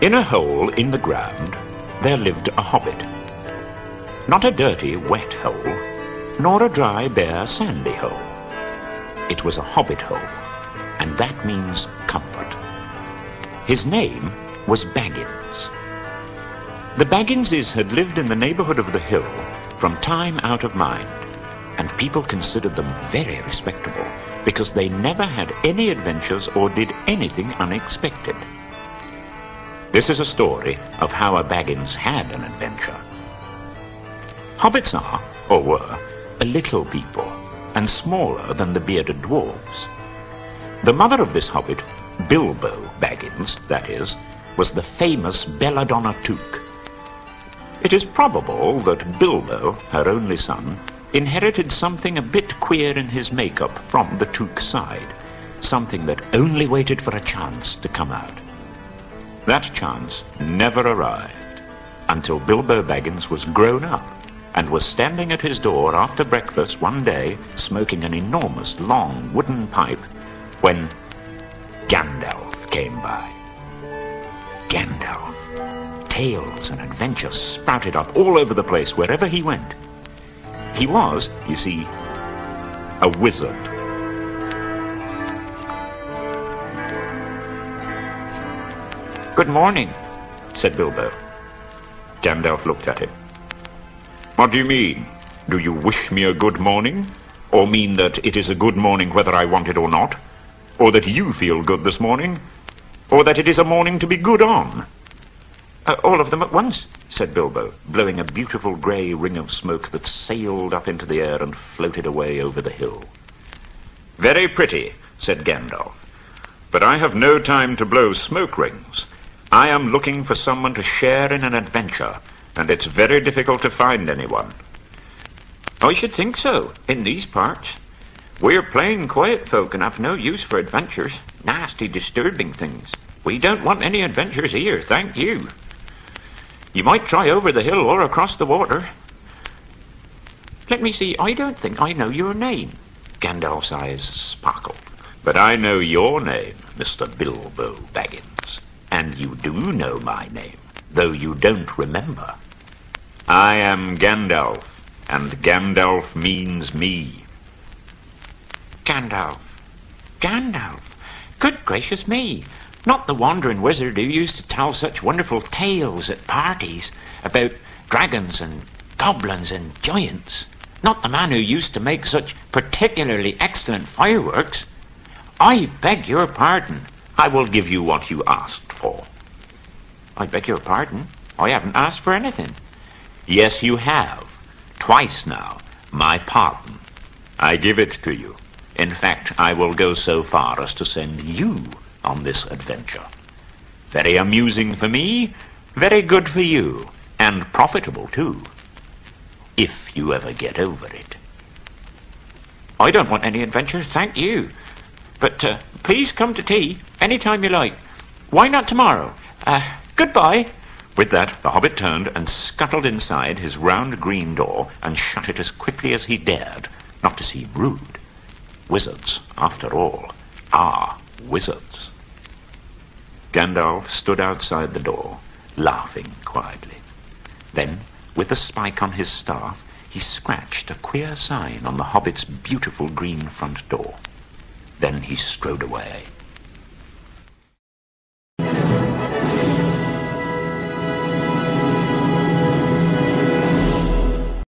In a hole in the ground there lived a hobbit. Not a dirty, wet hole, nor a dry, bare, sandy hole. It was a hobbit hole, and that means comfort. His name was Baggins. The Bagginses had lived in the neighborhood of the hill from time out of mind, and people considered them very respectable because they never had any adventures or did anything unexpected. This is a story of how a Baggins had an adventure. Hobbits are, or were, a little people, and smaller than the bearded dwarves. The mother of this hobbit, Bilbo Baggins, that is, was the famous Belladonna Took. It is probable that Bilbo, her only son, inherited something a bit queer in his makeup from the Took side, something that only waited for a chance to come out. That chance never arrived until Bilbo Baggins was grown up and was standing at his door after breakfast one day, smoking an enormous, long wooden pipe, when Gandalf came by. Gandalf. Tales and adventures sprouted up all over the place wherever he went. He was, you see, a wizard. "Good morning," said Bilbo. Gandalf looked at him. "What do you mean? Do you wish me a good morning? Or mean that it is a good morning whether I want it or not? Or that you feel good this morning? Or that it is a morning to be good on?" "All of them at once," said Bilbo, blowing a beautiful grey ring of smoke that sailed up into the air and floated away over the hill. "Very pretty," said Gandalf. "But I have no time to blow smoke rings. I am looking for someone to share in an adventure, and it's very difficult to find anyone." "I should think so, in these parts. We're plain quiet folk and have no use for adventures, nasty, disturbing things. We don't want any adventures here, thank you. You might try over the hill or across the water." "Let me see, I don't think I know your name." Gandalf's eyes sparkled. "But I know your name, Mr. Bilbo Baggins. And you do know my name, though you don't remember. I am Gandalf, and Gandalf means me." "Gandalf. Gandalf. Good gracious me. Not the wandering wizard who used to tell such wonderful tales at parties about dragons and goblins and giants. Not the man who used to make such particularly excellent fireworks. I beg your pardon." "I will give you what you asked for." "I beg your pardon? I haven't asked for anything." "Yes, you have. Twice now. My pardon. I give it to you. In fact, I will go so far as to send you on this adventure. Very amusing for me, very good for you, and profitable too, if you ever get over it." "I don't want any adventure, thank you. But please come to tea any time you like. Why not tomorrow? Goodbye." With that, the hobbit turned and scuttled inside his round green door and shut it as quickly as he dared, not to seem rude. Wizards, after all, are wizards. Gandalf stood outside the door, laughing quietly. Then, with the spike on his staff, he scratched a queer sign on the hobbit's beautiful green front door. Then he strode away.